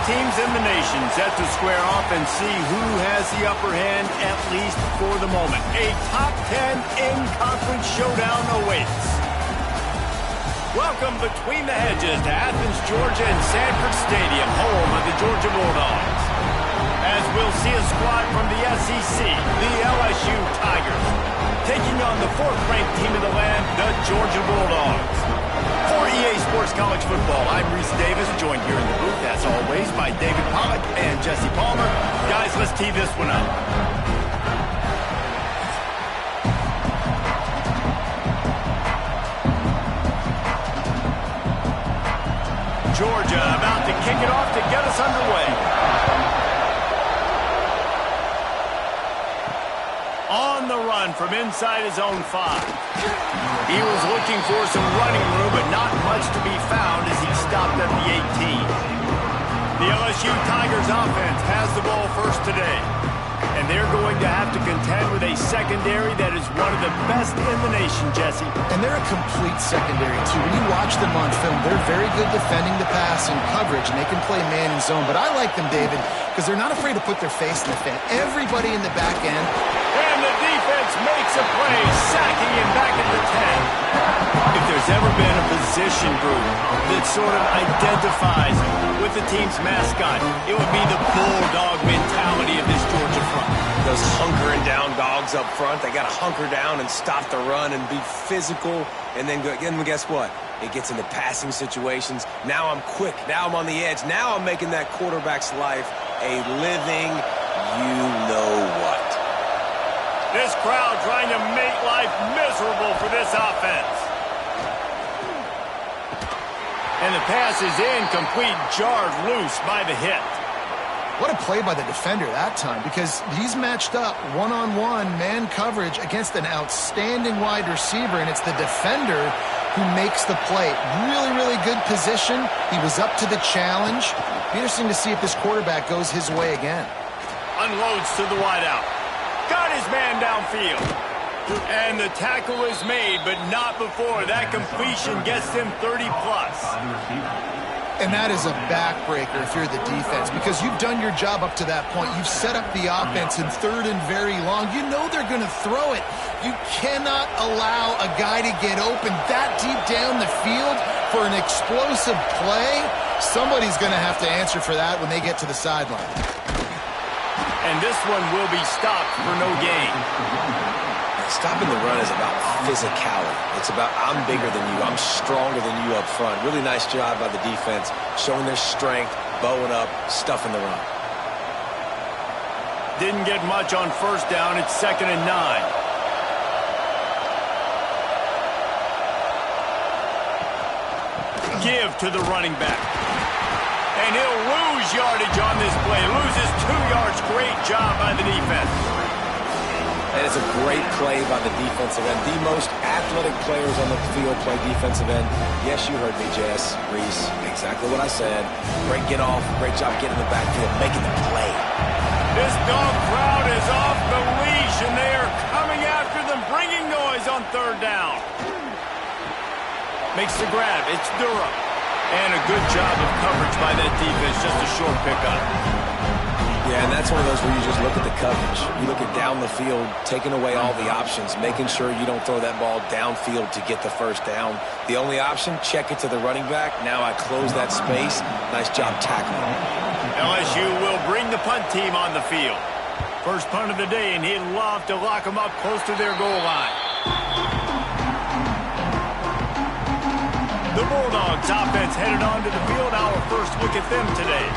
teams in the nation set to square off and see who has the upper hand, at least for the moment. A top 10 in-conference showdown awaits. Welcome between the hedges to Athens, Georgia and Sanford Stadium, home of the Georgia Bulldogs. As we'll see a squad from the SEC, the LSU Tigers, taking on the fourth-ranked team in the land, the Georgia Bulldogs. For EA Sports College Football, I'm Reese Davis, joined here in the booth, as always, by David Pollack and Jesse Palmer. Guys, let's tee this one up. Georgia about to kick it off to get us underway. On the run from inside his own 5. He was looking for some running room, but not much to be found as he stopped at the 18. The LSU Tigers offense has the ball first today, and they're going to have to contend with a secondary that is one of the best in the nation, Jesse. And they're a complete secondary, too. When you watch them on film, they're very good defending the pass and coverage, and they can play man and zone. But I like them, David, because they're not afraid to put their face in the fan. Everybody in the back end. And the defense makes a play, sacking him back at the 10. If there's ever been a position group that sort of identifies with the team's mascot, it would be the bulldog mentality of this Georgia front. Those hunkering down dogs up front, they got to hunker down and stop the run and be physical. And then guess what? It gets into passing situations. Now I'm quick. Now I'm on the edge. Now I'm making that quarterback's life a living you-know-what. This crowd trying to make life miserable for this offense. And the pass is incomplete, jarred loose by the hit. What a play by the defender that time, because he's matched up one-on-one man coverage against an outstanding wide receiver, and it's the defender who makes the play. Really, really good position. He was up to the challenge. Be interesting to see if this quarterback goes his way again. Unloads to the wideout. Got his man downfield. And the tackle is made, but not before that completion gets him 30-plus. And that is a backbreaker if you're the defense, because you've done your job up to that point. You've set up the offense in third and very long. You know they're going to throw it. You cannot allow a guy to get open that deep down the field for an explosive play. Somebody's going to have to answer for that when they get to the sideline. And this one will be stopped for no gain. Stopping the run is about physicality. It's about I'm bigger than you. I'm stronger than you up front. Really nice job by the defense, showing their strength, bowing up, stuffing the run. Didn't get much on first down. It's 2nd and 9. Give to the running back. And he'll lose yardage on this play. Loses 2 yards. Great job by the defense. And it's a great play by the defensive end. The most athletic players on the field play defensive end. Yes, you heard me, Jess, Reese. Exactly what I said. Great get off. Great job getting in the backfield, making the play. This dog crowd is off the leash, and they are coming after them, bringing noise on 3rd down. Makes the grab. It's Durham. And a good job of coverage by that defense. Just a short pickup. Yeah, and that's one of those where you just look at the coverage. You look at down the field, taking away all the options, making sure you don't throw that ball downfield to get the first down. The only option, check it to the running back. Now I close that space. Nice job tackling. LSU will bring the punt team on the field. First punt of the day, and he'd love to lock them up close to their goal line. The Bulldogs offense headed onto the field. Our first look at them today.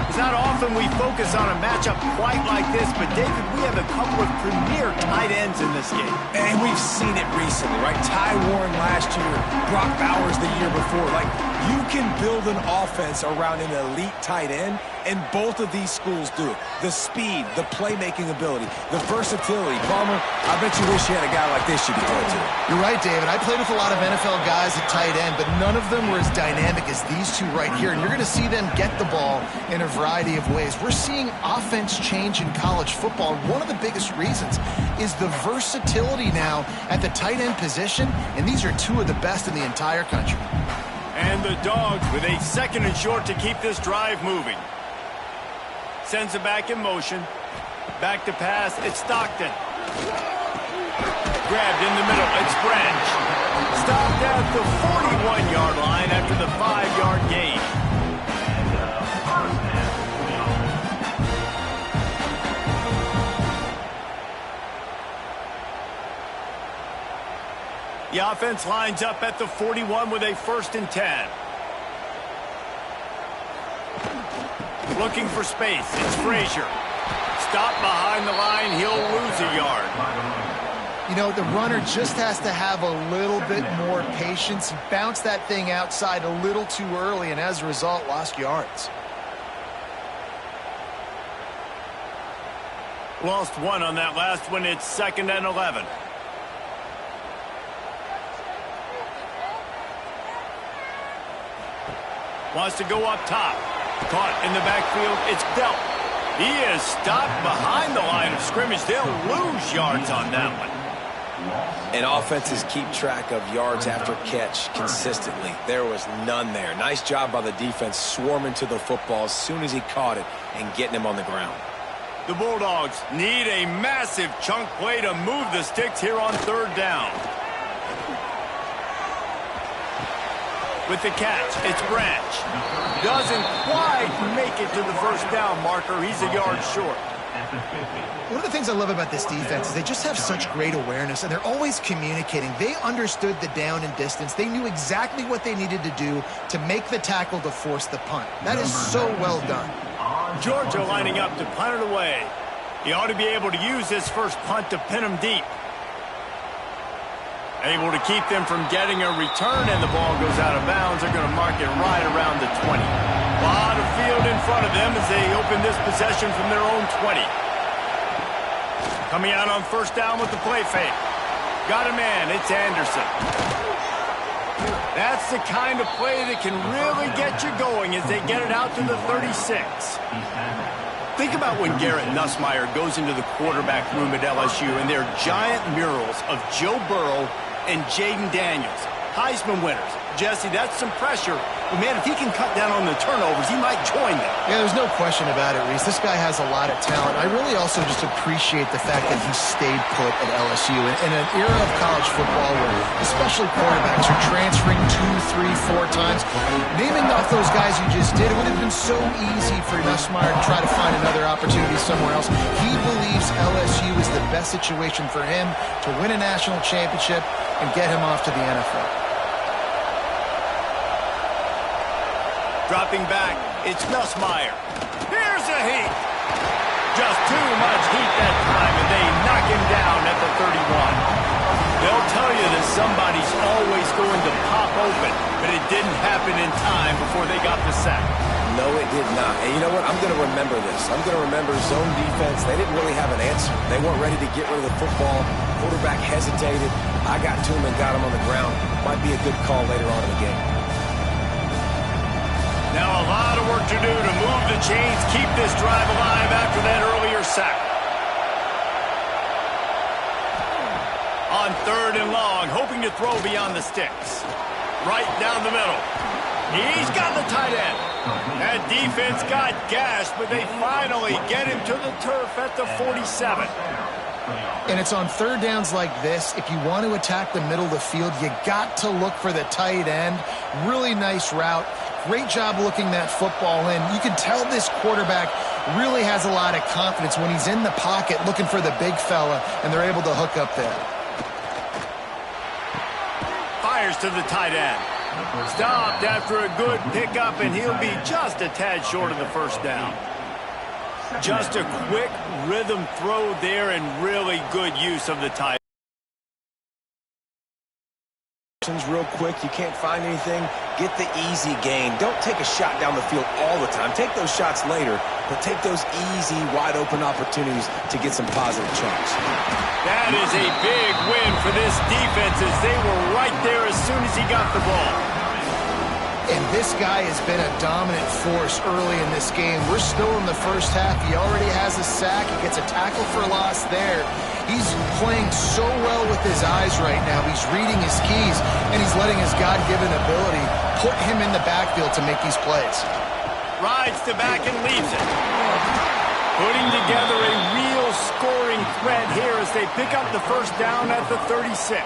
It's not often we focus on a matchup quite like this, but David, we have a couple of premier tight ends in this game. And we've seen it recently, right? Ty Warren last year, Brock Bowers the year before. Like, you can build an offense around an elite tight end, and both of these schools do it. The speed, the playmaking ability, the versatility. Palmer, I bet you wish you had a guy like this you could throw to. You're right, David. I played with a lot of NFL guys at tight end, but none of them were as dynamic as these two right here. And you're going to see them get the ball in a variety of ways. We're seeing offense change in college football. And one of the biggest reasons is the versatility now at the tight end position. And these are two of the best in the entire country. And the Dogs with a 2nd and short to keep this drive moving. Sends it back in motion. Back to pass. It's Stockton. Grabbed in the middle. It's Branch. Stopped at the 41-yard line after the 5-yard gain. The offense lines up at the 41 with a 1st and 10. Looking for space. It's Frazier. Stop behind the line. He'll lose a yard. You know, the runner just has to have a little bit more patience. He bounced that thing outside a little too early, and as a result, lost yards. Lost 1 on that last one. It's 2nd and 11. Wants to go up top. Caught in the backfield. It's Delp. He is stopped behind the line of scrimmage. They'll lose yards on that one. And offenses keep track of yards after catch consistently. There was none there. Nice job by the defense swarming to the football as soon as he caught it and getting him on the ground. The Bulldogs need a massive chunk play to move the sticks here on 3rd down. With the catch, it's Branch. Doesn't quite make it to the 1st down marker. He's a yard short. One of the things I love about this defense is they just have such great awareness, and they're always communicating. They understood the down and distance. They knew exactly what they needed to do to make the tackle to force the punt. That is so well done. Georgia lining up to punt it away. He ought to be able to use this first punt to pin him deep. Able to keep them from getting a return, and the ball goes out of bounds. They're going to mark it right around the 20. A lot of field in front of them as they open this possession from their own 20. Coming out on 1st down with the play fake. Got a man. It's Anderson. That's the kind of play that can really get you going as they get it out to the 36. Think about when Garrett Nussmeier goes into the quarterback room at LSU and there are giant murals of Joe Burrow and Jaden Daniels, Heisman winners. Jesse, that's some pressure. But, man, if he can cut down on the turnovers, he might join them. Yeah, there's no question about it, Reese. This guy has a lot of talent. I really also just appreciate the fact that he stayed put at LSU. In an era of college football where especially quarterbacks are transferring 2, 3, 4 times, naming off those guys you just did, it would have been so easy for Nussmeier to try to find another opportunity somewhere else. He believes LSU is the best situation for him to win a national championship and get him off to the NFL. Dropping back, it's Nussmeier. Here's a heat. Just too much heat that time, and they knock him down at the 31. They'll tell you that somebody's always going to pop open, but it didn't happen in time before they got the sack. No, it did not. And you know what? I'm going to remember this. I'm going to remember zone defense. They didn't really have an answer. They weren't ready to get rid of the football. Quarterback hesitated. I got to him and got him on the ground. Might be a good call later on in the game. Now a lot of work to do to move the chains, keep this drive alive after that earlier sack. On 3rd and long, hoping to throw beyond the sticks. Right down the middle. He's got the tight end. That defense got gashed, but they finally get him to the turf at the 47. And it's on 3rd downs like this. If you want to attack the middle of the field, you got to look for the tight end. Really nice route. Great job looking that football in. You can tell this quarterback really has a lot of confidence when he's in the pocket looking for the big fella, and they're able to hook up there. Fires to the tight end. Stopped after a good pickup, and he'll be just a tad short of the 1st down. Just a quick rhythm throw there and really good use of the tight end. Real quick, you can't find anything, get the easy gain. Don't take a shot down the field all the time. Take those shots later, but take those easy, wide-open opportunities to get some positive chunks. That is a big win for this defense as they were right there as soon as he got the ball. And this guy has been a dominant force early in this game. We're still in the 1st half. He already has a sack. He gets a tackle for loss there. He's playing so well with his eyes right now. He's reading his keys, and he's letting his God-given ability put him in the backfield to make these plays. Rides to back and leaves it. spread here as they pick up the first down at the 36.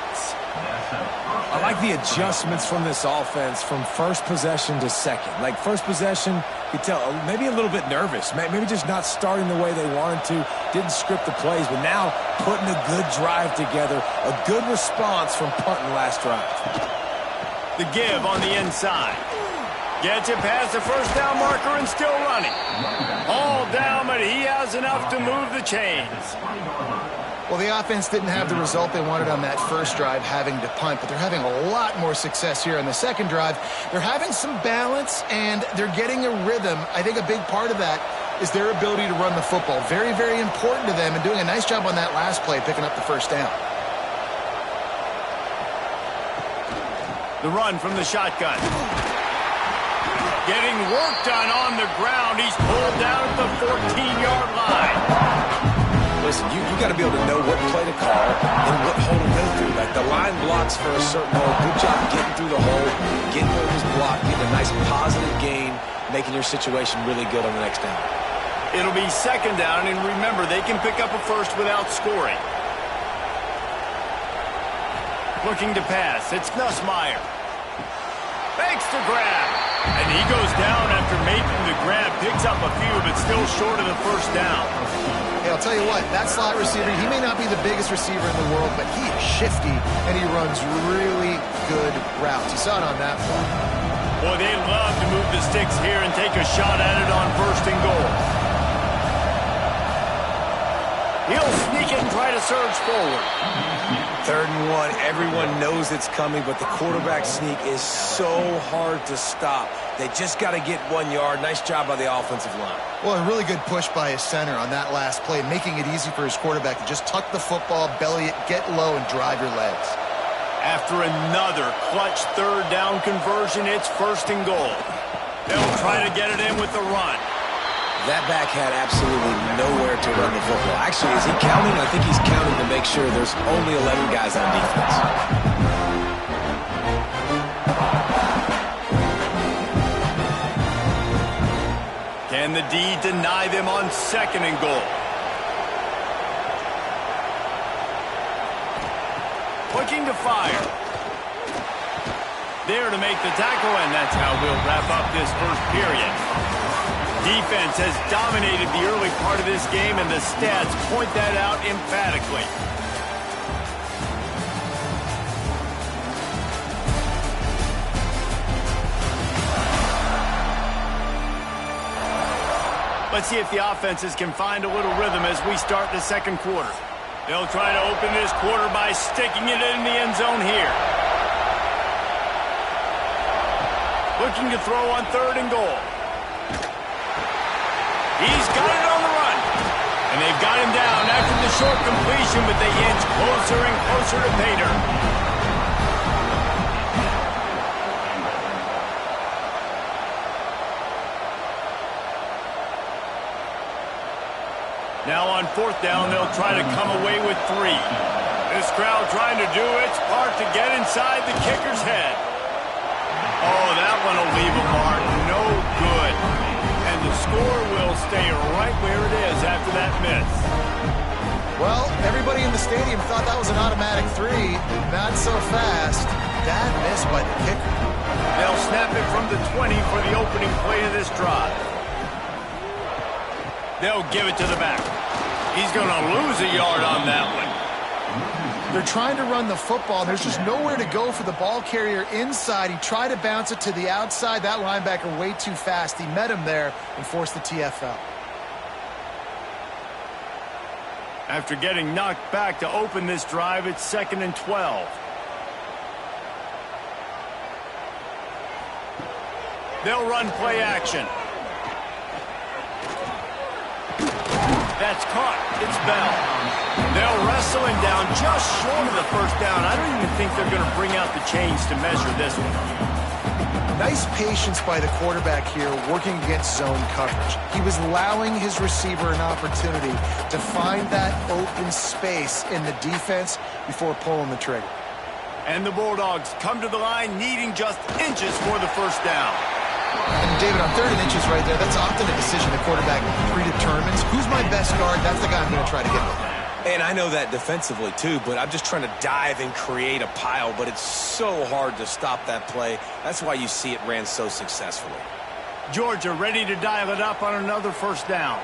I like the adjustments from this offense from first possession to second. Like first possession, you tell maybe a little bit nervous, maybe just not starting the way they wanted to, didn't script the plays, but now putting a good drive together, a good response from punting last drive. The give on the inside. Gets it past the first down marker and still running. All down, but he has enough to move the chains. Well, the offense didn't have the result they wanted on that first drive, having to punt, but they're having a lot more success here on the second drive. They're having some balance, and they're getting a rhythm. I think a big part of that is their ability to run the football. Very, very important to them, and doing a nice job on that last play, picking up the first down. The run from the shotgun. Getting work done on the ground. He's pulled down at the 14-yard line. Listen, you got to be able to know what play to call and what hole to go through. Like the line blocks for a certain hole. Good job getting through the hole, getting where it was blocked, getting a nice positive gain, making your situation really good on the next down. It'll be second down, and remember, they can pick up a first without scoring. Looking to pass. It's Nussmeier. Makes the grab. And he goes down after making the grab. Picks up a few, but still short of the first down. Hey, I'll tell you what, that slot receiver, he may not be the biggest receiver in the world, but he is shifty, and he runs really good routes. You saw it on that one. Boy, they love to move the sticks here and take a shot at it on first and goal. He'll sneak it and try to surge forward. 3rd and 1, everyone knows it's coming, but the quarterback sneak is so hard to stop. They just got to get 1 yard. Nice job by the offensive line. Well, a really good push by his center on that last play, making it easy for his quarterback to just tuck the football, belly it, get low, and drive your legs. After another clutch 3rd down conversion, it's 1st and goal. They'll try to get it in with the run. That back had absolutely nowhere to run the football. Actually, is he counting? I think he's counting to make sure there's only 11 guys on defense. Can the D deny them on 2nd and goal? Looking to fire. There to make the tackle, and that's how we'll wrap up this first period. Defense has dominated the early part of this game, and the stats point that out emphatically. Let's see if the offenses can find a little rhythm as we start the second quarter. They'll try to open this quarter by sticking it in the end zone here. Looking to throw on 3rd and goal. He's got it on the run. And they've got him down after the short completion, but they inch closer and closer to pay dirt. Now on 4th down, they'll try to come away with 3. This crowd trying to do its part to get inside the kicker's head. Oh, that one will leave a mark. No good. And the score will stay right where it is after that miss. Well, everybody in the stadium thought that was an automatic 3. Not so fast. Bad miss by the kicker. They'll snap it from the 20 for the opening play of this drive. They'll give it to the back. He's going to lose a yard on that one. They're trying to run the football. There's just nowhere to go for the ball carrier inside. He tried to bounce it to the outside. That linebacker way too fast. He met him there and forced the TFL. After getting knocked back to open this drive, it's 2nd and 12. They'll run play action. That's caught. It's Bell. They'll wrestle him down just short of the first down. I don't even think they're going to bring out the chains to measure this one. Nice patience by the quarterback here working against zone coverage. He was allowing his receiver an opportunity to find that open space in the defense before pulling the trigger. And the Bulldogs come to the line needing just inches for the first down. And David, on 3rd and inches right there, that's often a decision the quarterback predetermines. Who's my best guard? That's the guy I'm going to try to get with. And I know that defensively too, but I'm just trying to dive and create a pile, but it's so hard to stop that play. That's why you see it ran so successfully. Georgia ready to dial it up on another first down.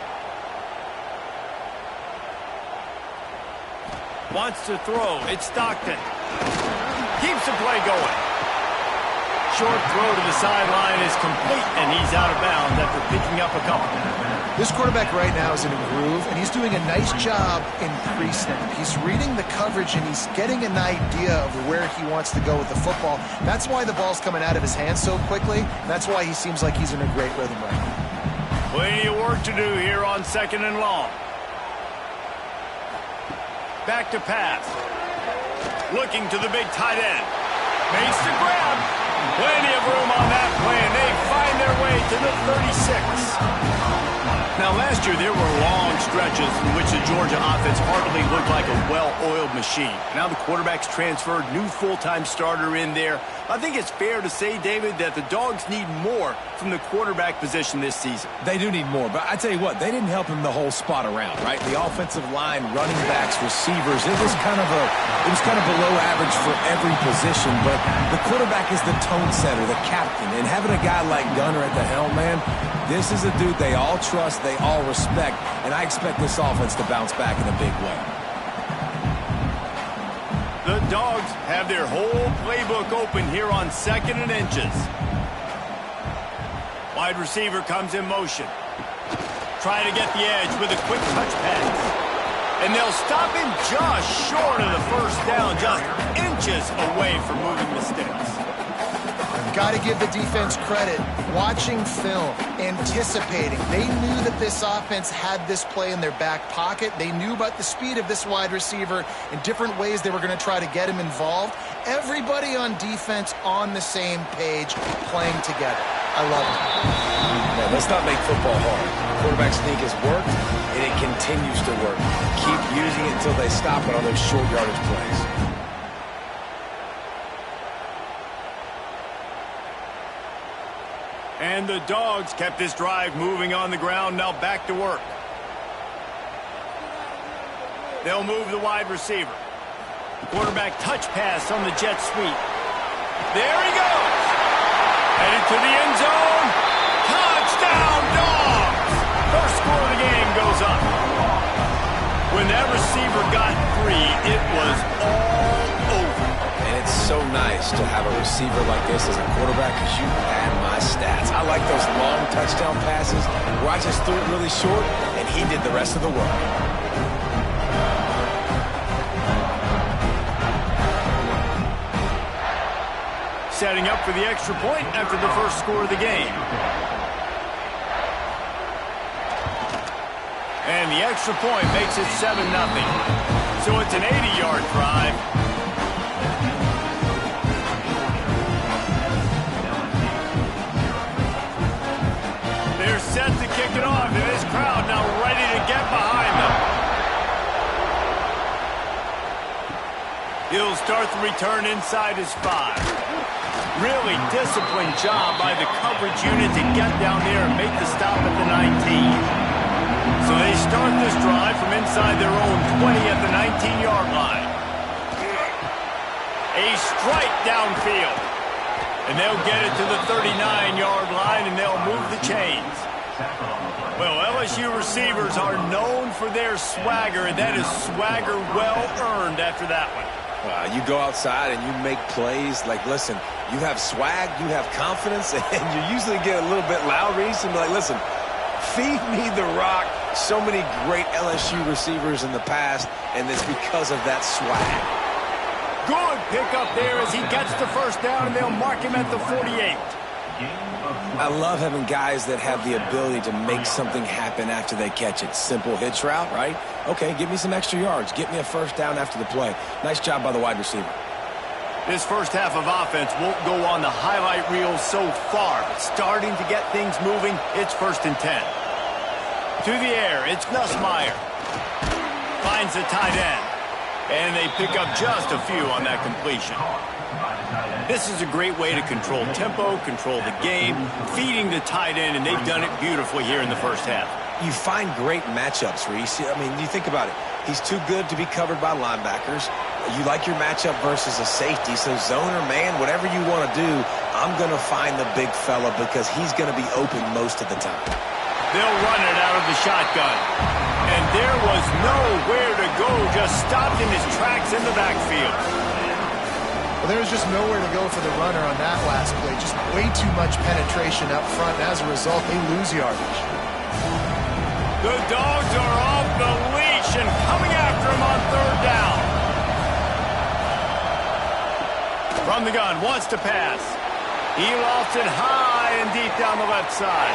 Wants to throw. It's Stockton. Keeps the play going. Short throw to the sideline is complete, and he's out of bounds after picking up a couple. This quarterback right now is in a groove, and he's doing a nice job in pre-snap. He's reading the coverage, and he's getting an idea of where he wants to go with the football. That's why the ball's coming out of his hands so quickly. That's why he seems like he's in a great rhythm right now. Plenty of work to do here on 2nd and long. Back to pass. Looking to the big tight end. Makes the grab. Plenty of room on that play, and they find their way to the 36. Now, last year, there were long stretches in which the Georgia offense hardly looked like a well-oiled machine. Now the quarterback's transferred, new full-time starter in there. I think it's fair to say, David, that the Dogs need more from the quarterback position this season. They do need more, but I tell you what, they didn't help him the whole spot around, right? The offensive line, running backs, receivers, it was kind of below average for every position, but the quarterback is the tone setter, the captain, and having a guy like Gunner at the helm, man, this is a dude they all trust, they all respect, and I expect this offense to bounce back in a big way. The Dogs have their whole playbook open here on 2nd and inches. Wide receiver comes in motion. Try to get the edge with a quick touch pass. And they'll stop him just short of the first down, just inches away from moving the sticks. Got to give the defense credit. Watching film, anticipating. They knew that this offense had this play in their back pocket. They knew about the speed of this wide receiver and different ways they were going to try to get him involved. Everybody on defense on the same page, playing together. I love it. Man, let's not make football hard. Quarterback sneak has worked, and it continues to work. Keep using it until they stop it on those short yardage plays. And the Dogs kept this drive moving on the ground, now back to work. They'll move the wide receiver. Quarterback touch pass on the jet sweep. There he goes. Headed to the end zone. Touchdown, Dogs! First score of the game goes up. When that receiver got free, it was all over. And it's so nice to have a receiver like this as a quarterback because you had my stats. I like those long touchdown passes where I just threw it really short and he did the rest of the work. Setting up for the extra point after the first score of the game. And the extra point makes it 7-0. So it's an 80-yard drive. They're set to kick it off, and this crowd now ready to get behind them. He'll start the return inside his 5. Really disciplined job by the coverage unit to get down there and make the stop at the 19. So they start this drive from inside their own 20 at the 19-yard line. A strike downfield. And they'll get it to the 39-yard line, and they'll move the chains. Well, LSU receivers are known for their swagger, and that is swagger well-earned after that one. You go outside and you make plays. Like, listen, you have swag, you have confidence, and you usually get a little bit loud, Reese, and be like, listen, feed me the rock. So many great LSU receivers in the past, and it's because of that swag. Good pickup there as he gets the first down, and they'll mark him at the 48. I love having guys that have the ability to make something happen after they catch it. Simple hitch route, right? Okay, give me some extra yards. Get me a first down after the play. Nice job by the wide receiver. This first half of offense won't go on the highlight reel so far, but starting to get things moving, it's 1st and 10. To the air, it's Nussmeier. Finds the tight end. And they pick up just a few on that completion. This is a great way to control tempo, control the game, feeding the tight end, and they've done it beautifully here in the first half. you find great matchups, Reese. I mean, you think about it. He's too good to be covered by linebackers. You like your matchup versus a safety, so zone or man, whatever you want to do, I'm going to find the big fella because he's going to be open most of the time. They'll run it out of the shotgun. And there was nowhere to go, just stopped in his tracks in the backfield. Well, there was just nowhere to go for the runner on that last play. Just way too much penetration up front. As a result, they lose yardage. The Dogs are off the leash and coming after him on third down. From the gun, wants to pass. He lofts it high and deep down the left side.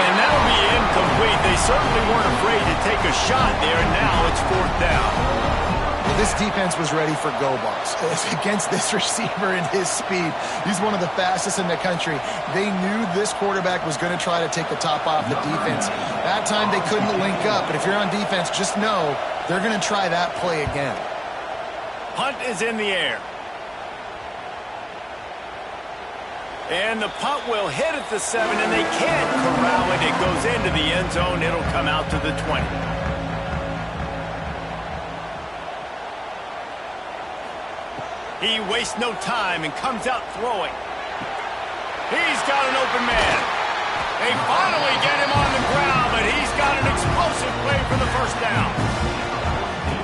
And that'll be incomplete. They certainly weren't afraid to take a shot there, and now it's fourth down. Well, this defense was ready for go balls. Against this receiver and his speed, he's one of the fastest in the country. They knew this quarterback was going to try to take the top off the defense. That time they couldn't link up, but if you're on defense, just know they're going to try that play again. Punt is in the air. And the punt will hit at the 7, and they can't corral it. It goes into the end zone. It'll come out to the 20. He wastes no time and comes out throwing. He's got an open man. They finally get him on the ground, but he's got an explosive play for the first down.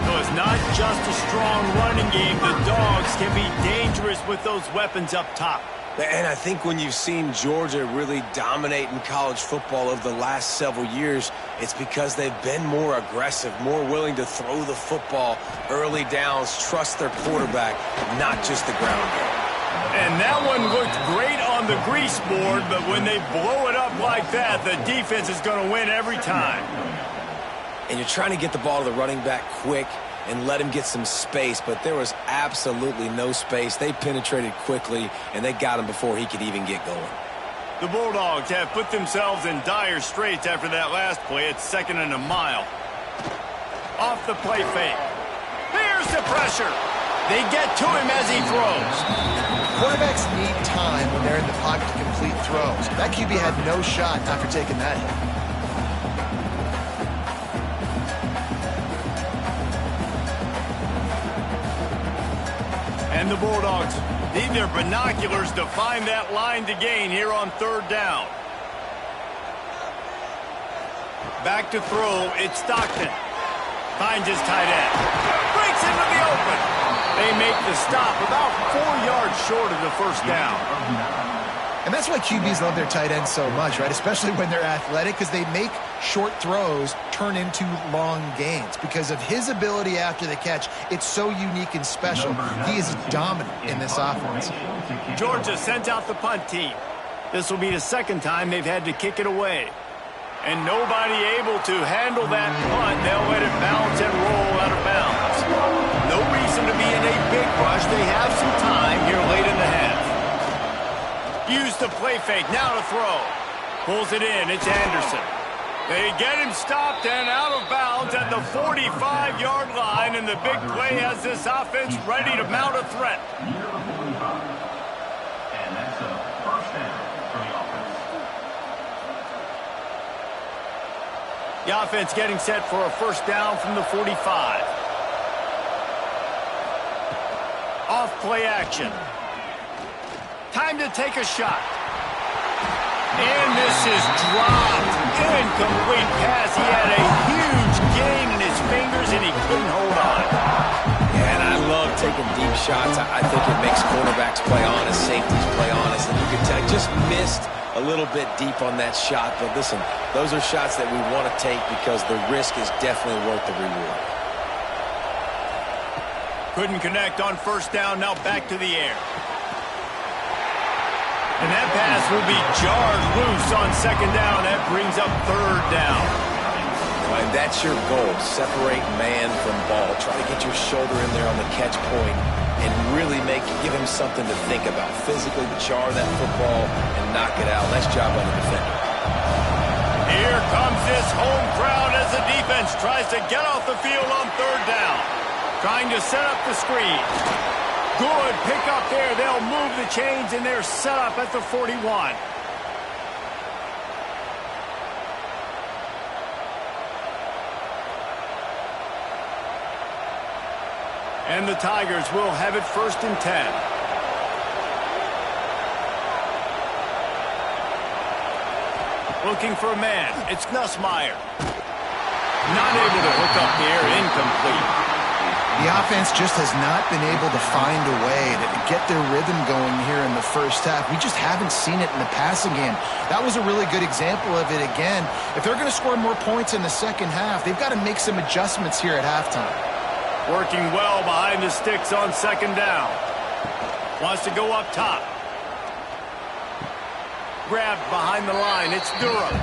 So it's not just a strong running game. The Dogs can be dangerous with those weapons up top. And I think when you've seen Georgia really dominate in college football over the last several years, it's because they've been more aggressive, more willing to throw the football early downs, trust their quarterback, not just the ground game. And that one looked great on the grease board, but when they blow it up like that, the defense is going to win every time. And you're trying to get the ball to the running back quick and let him get some space, but there was absolutely no space. They penetrated quickly, and they got him before he could even get going. The Bulldogs have put themselves in dire straits after that last play. It's 2nd and a mile. Off the play fake. Here's the pressure. They get to him as he throws. Quarterbacks need time when they're in the pocket to complete throws. That QB had no shot after taking that hit. And the Bulldogs need their binoculars to find that line to gain here on third down. Back to throw, it's Stockton. Finds his tight end. Breaks into the open. They make the stop about 4 yards short of the first down. And that's why QBs love their tight ends so much, right? Especially when they're athletic, because they make short throws turn into long gains. Because of his ability after the catch, it's so unique and special. He is dominant in this offense. Georgia sends out the punt team. This will be the second time they've had to kick it away. And nobody able to handle that punt. They'll let it bounce and roll out of bounds. No reason to be in a big rush. They have some time here late in the half. Use the play fake, now to throw. Pulls it in, it's Anderson. They get him stopped and out of bounds at the 45-yard line, and the big play has this offense ready to mount a threat. And that's a first down for the offense. The offense getting set for a first down from the 45. Off play action. Time to take a shot. And this is dropped. Incomplete pass. He had a huge gain in his fingers, and he couldn't hold on. Yeah, and I love taking deep shots. I think it makes quarterbacks play honest, safeties play honest. And you can tell he just missed a little bit deep on that shot. But listen, those are shots that we want to take because the risk is definitely worth the reward. Couldn't connect on first down. Now back to the air. And that pass will be jarred loose on second down. That brings up third down. Right, that's your goal. Separate man from ball. Try to get your shoulder in there on the catch point and really give him something to think about. Physically jar that football and knock it out. Nice job by the defender. Here comes this home crowd as the defense tries to get off the field on third down. Trying to set up the screen. Good pick up there. They'll move the chains, and they're set up at the 41. And the Tigers will have it 1st and 10. Looking for a man. It's Nussmeier. Not able to hook up here. Incomplete. The offense just has not been able to find a way to get their rhythm going here in the first half. We just haven't seen it in the passing game. That was a really good example of it again. If they're going to score more points in the second half, they've got to make some adjustments here at halftime. Working well behind the sticks on 2nd down. Wants to go up top. Grabbed behind the line. It's Durham.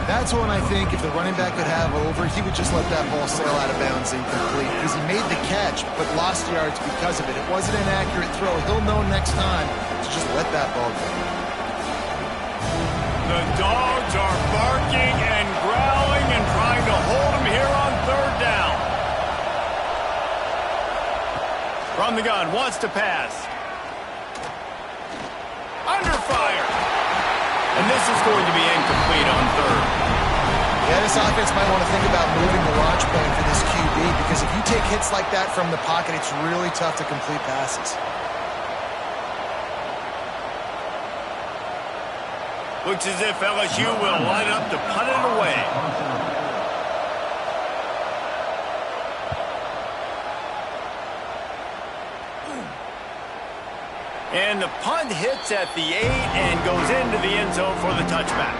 That's one I think if the running back could have over, he would just let that ball sail out of bounds incomplete because he made the catch but lost yards because of it. It wasn't an accurate throw. He'll know next time to just let that ball go. The Dogs are barking and growling and trying to hold him here on 3rd down. From the gun, wants to pass. Under fire. And this is going to be incomplete on 3rd. Yeah, this offense might want to think about moving the launch point for this QB because if you take hits like that from the pocket, it's really tough to complete passes. Looks as if LSU will line up to punt it away. And the punt hits at the 8 and goes into the end zone for the touchback.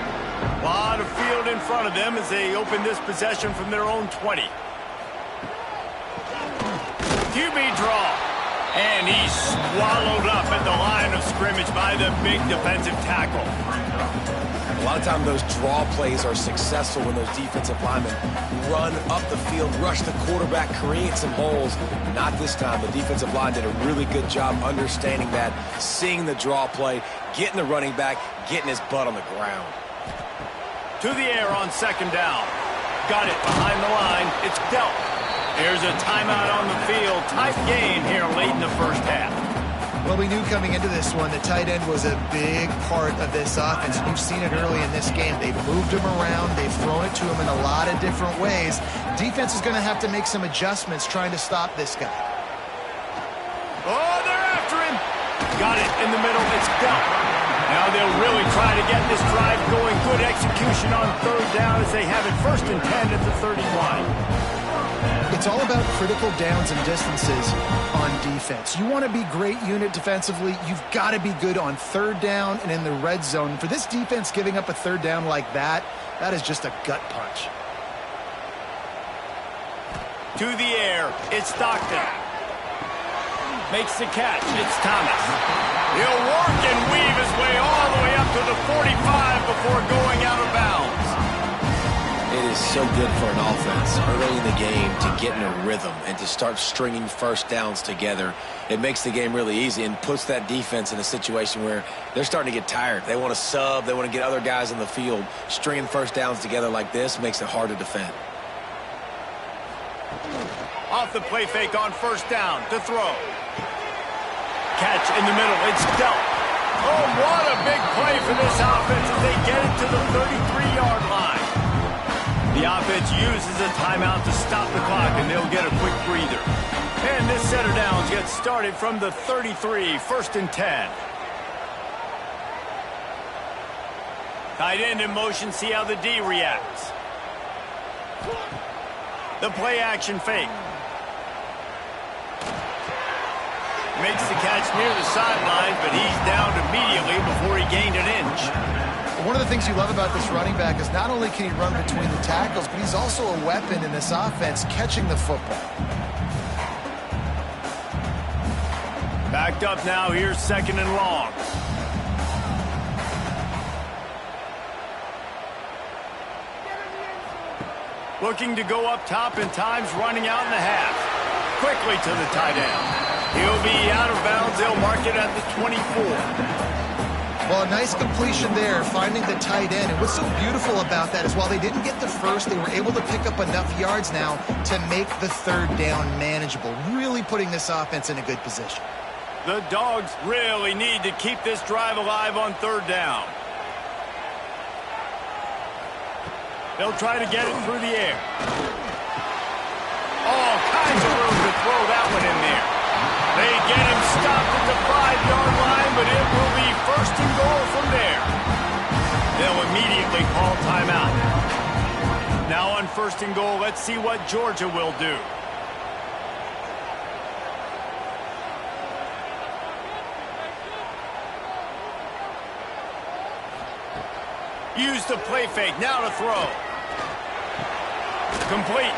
A lot of field in front of them as they open this possession from their own 20. QB draw. And he's swallowed up at the line of scrimmage by the big defensive tackle. A lot of times those draw plays are successful when those defensive linemen run up the field, rush the quarterback, create some holes. Not this time. The defensive line did a really good job understanding that, seeing the draw play, getting the running back, getting his butt on the ground. To the air on 2nd down. Got it behind the line. It's dealt. There's a timeout on the field. Tight game here late in the first half. Well, we knew coming into this one the tight end was a big part of this offense. You've seen it early in this game. They've moved him around. They've thrown it to him in a lot of different ways. Defense is going to have to make some adjustments trying to stop this guy. Oh, they're after him. Got it in the middle. It's dealt. Now they'll really try to get this drive going. Good execution on 3rd down as they have it 1st and 10 at the 31. It's all about critical downs and distances on defense. You want to be great unit defensively. You've got to be good on 3rd down and in the red zone. For this defense giving up a 3rd down like that, that is just a gut punch. To the air, it's Stockton. Makes the catch, it's Thomas. He'll work and weave his way all the way up to the 45 before going out of bounds. It is so good for an offense early in the game to get in a rhythm and to start stringing 1st downs together. It makes the game really easy and puts that defense in a situation where they're starting to get tired. They want to sub. They want to get other guys on the field. Stringing 1st downs together like this makes it hard to defend. Off the play fake on 1st down to throw. Catch in the middle. It's dealt. Oh, what a big play for this offense as they get it to the 33-yard line. The offense uses a timeout to stop the clock, and they'll get a quick breather. And this set of downs gets started from the 33, 1st and 10. Tight end in motion, see how the D reacts. The play action fake. Makes the catch near the sideline, but he's down immediately before he gained an inch. One of the things you love about this running back is not only can he run between the tackles, but he's also a weapon in this offense catching the football. Backed up now, here's 2nd and long. Looking to go up top, and time's running out in the half. Quickly to the tight end. He'll be out of bounds. They'll mark it at the 24. Well, a nice completion there, finding the tight end. And what's so beautiful about that is while they didn't get the first, they were able to pick up enough yards now to make the 3rd down manageable, really putting this offense in a good position. The Dogs really need to keep this drive alive on 3rd down. They'll try to get it through the air. All kinds of room to throw that one in there. first and goal. Let's see what Georgia will do. Use the play fake. Now to throw. Complete.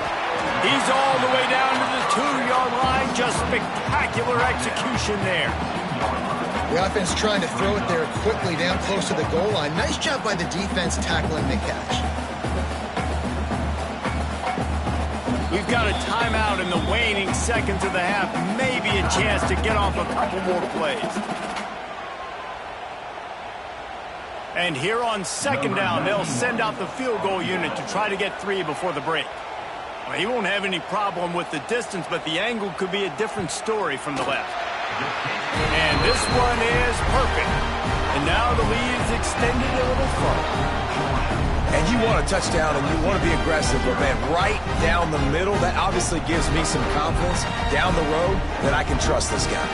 He's all the way down to the 2-yard line. Just spectacular execution there. The offense trying to throw it there quickly down close to the goal line. Nice job by the defense tackling the catch. We've got a timeout in the waning seconds of the half. Maybe a chance to get off a couple more plays. And here on second down, they'll send out the field goal unit to try to get 3 before the break. Well, he won't have any problem with the distance, but the angle could be a different story from the left. And this one is perfect. And now the lead is extended a little further. And you want a touchdown and you want to be aggressive, but man, right down the middle, that obviously gives me some confidence down the road that I can trust this guy.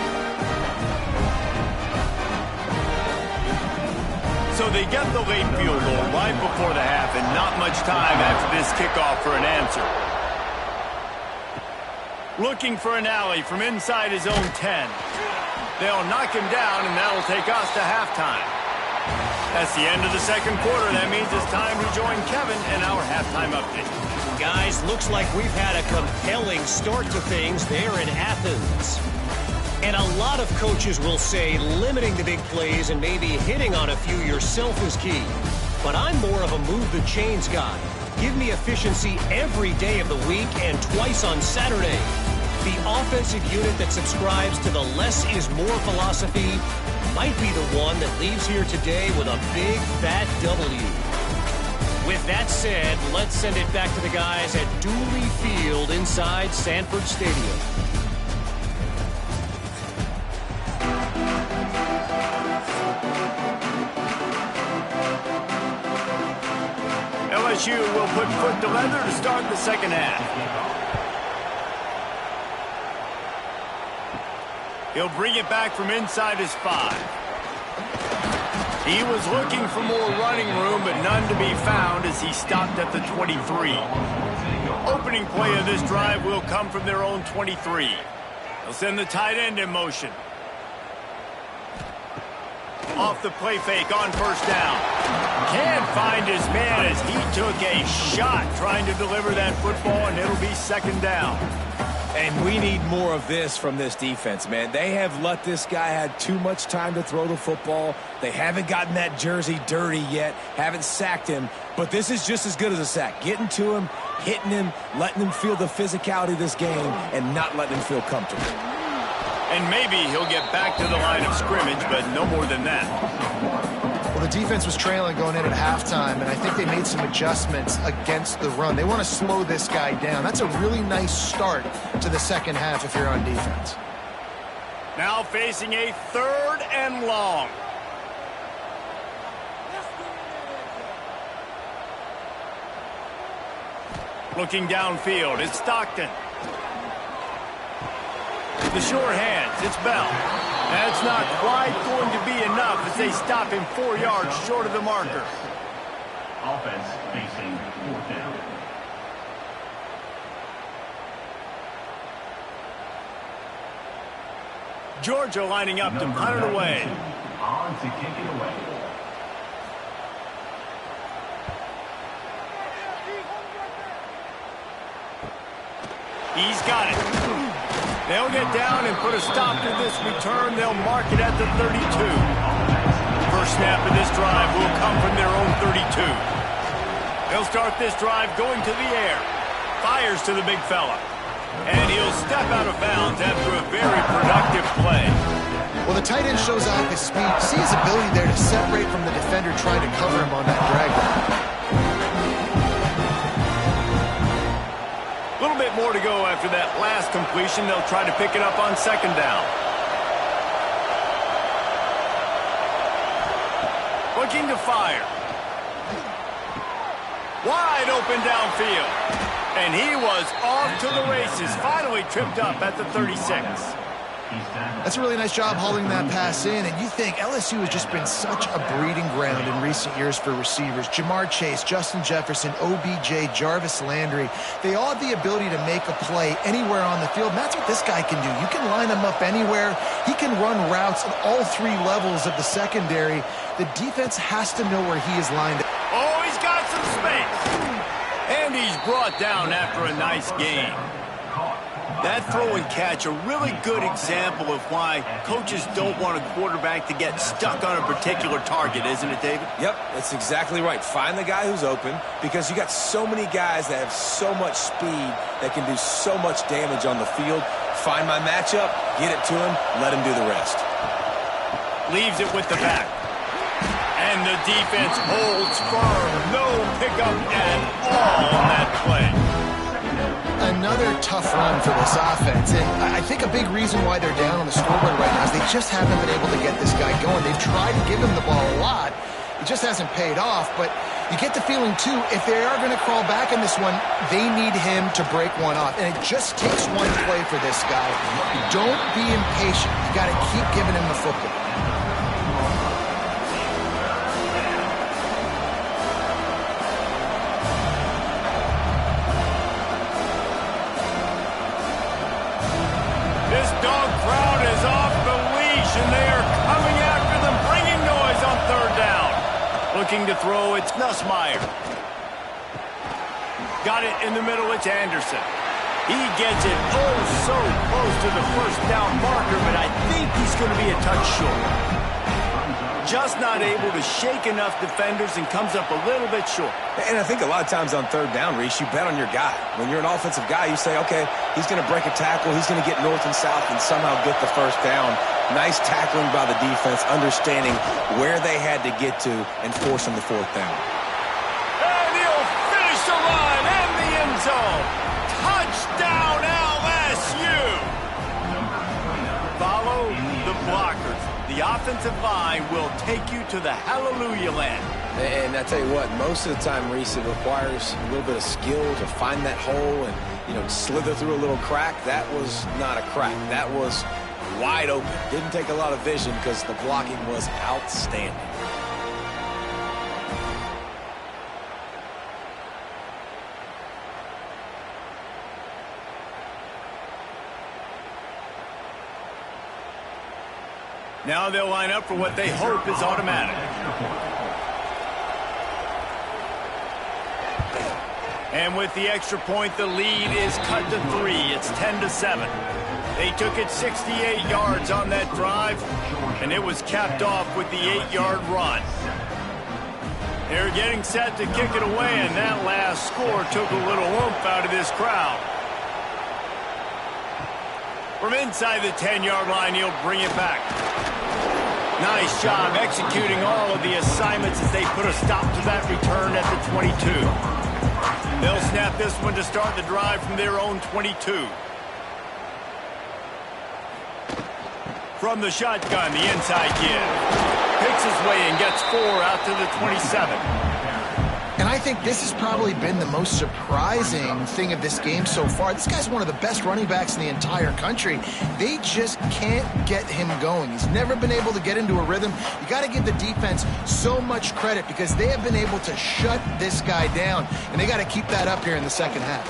So they get the late field goal right before the half, and not much time after this kickoff for an answer. Looking for an alley from inside his own 10. They'll knock him down, and that'll take us to halftime. That's the end of the second quarter. That means it's time to join Kevin and our halftime update. Guys, looks like we've had a compelling start to things there in Athens. And a lot of coaches will say limiting the big plays and maybe hitting on a few yourself is key. But I'm more of a move the chains guy. Give me efficiency every day of the week and twice on Saturday. The offensive unit that subscribes to the less is more philosophy might be the one that leaves here today with a big fat W. With that said, let's send it back to the guys at Dooley Field inside Sanford Stadium. LSU will put foot to leather to start the second half. He'll bring it back from inside his 5. He was looking for more running room, but none to be found as he stopped at the 23. Opening play of this drive will come from their own 23. They'll send the tight end in motion. Off the play fake on first down. Can't find his man as he took a shot trying to deliver that football, and it'll be second down. And we need more of this from this defense, man. They have let this guy have too much time to throw the football. They haven't gotten that jersey dirty yet, haven't sacked him. But this is just as good as a sack. Getting to him, hitting him, letting him feel the physicality of this game, and not letting him feel comfortable. And maybe he'll get back to the line of scrimmage, but no more than that. Well, the defense was trailing going in at halftime, and I think they made some adjustments against the run. They want to slow this guy down. That's a really nice start to the second half if you're on defense. Now facing a 3rd and long. Looking downfield, it's Stockton. The sure hands, it's Bell. That's not quite going to be enough as they stop him 4 yards short of the marker. Offense facing 4th down. Georgia lining up to punt it away. On to kick it away. He's got it. They'll get down and put a stop to this return. They'll mark it at the 32. First snap of this drive will come from their own 32. They'll start this drive going to the air. Fires to the big fella. And he'll step out of bounds after a very productive play. Well, the tight end shows off his speed. See his ability there to separate from the defender trying to cover him on that drag route. A little bit more to go after that last completion. They'll try to pick it up on second down. Looking to fire. Wide open downfield. And he was off to the races. Finally tripped up at the 36. That's a really nice job hauling that pass in, and you think LSU has just been such a breeding ground in recent years for receivers. Jamar Chase, Justin Jefferson, OBJ, Jarvis Landry, they all have the ability to make a play anywhere on the field, and that's what this guy can do. You can line him up anywhere. He can run routes at all three levels of the secondary. The defense has to know where he is lined up. Oh, he's got some space. And he's brought down after a nice game. That throw and catch, a really good example of why coaches don't want a quarterback to get stuck on a particular target, isn't it, David? Yep, that's exactly right. Find the guy who's open, because you got so many guys that have so much speed that can do so much damage on the field. Find my matchup, get it to him, let him do the rest. Leaves it with the back. And the defense holds firm. No pickup at all on that play. Another tough run for this offense, and I think a big reason why they're down on the scoreboard right now is they just haven't been able to get this guy going. They've tried to give him the ball a lot. It just hasn't paid off, but you get the feeling, too, if they are going to crawl back in this one, they need him to break one off, and it just takes one play for this guy. Don't be impatient. You got to keep giving him the football. This dog crowd is off the leash, and they are coming after them, bringing noise on third down. Looking to throw, it's Nussmeier. Got it in the middle, it's Anderson. He gets it oh so close to the first down marker, but I think he's going to be a touch short. Just not able to shake enough defenders and comes up a little bit short. And I think a lot of times on third down, Reese, you bet on your guy. When you're an offensive guy, you say, okay, he's going to break a tackle, he's going to get north and south and somehow get the first down. Nice tackling by the defense, understanding where they had to get to and forcing the fourth down. And he'll finish the line and the end zone. Touchdown, LSU! Follow the blockers. The offensive line will take you to the hallelujah land. And I tell you what, most of the time, Reese, it requires a little bit of skill to find that hole and, slither through a little crack. That was not a crack. That was wide open. Didn't take a lot of vision because the blocking was outstanding. Now they'll line up for what they hope is automatic. And with the extra point, the lead is cut to 3. It's 10-7. They took it 68 yards on that drive, and it was capped off with the 8-yard run. They're getting set to kick it away, and that last score took a little oomph out of this crowd. From inside the 10-yard line, he'll bring it back. Nice job executing all of the assignments as they put a stop to that return at the 22. They'll snap this one to start the drive from their own 22. From the shotgun, the inside give. Picks his way and gets 4 out to the 27. And I think this has probably been the most surprising thing of this game so far. This guy's one of the best running backs in the entire country. They just can't get him going. He's never been able to get into a rhythm. You got to give the defense so much credit because they have been able to shut this guy down, and they got to keep that up here in the second half.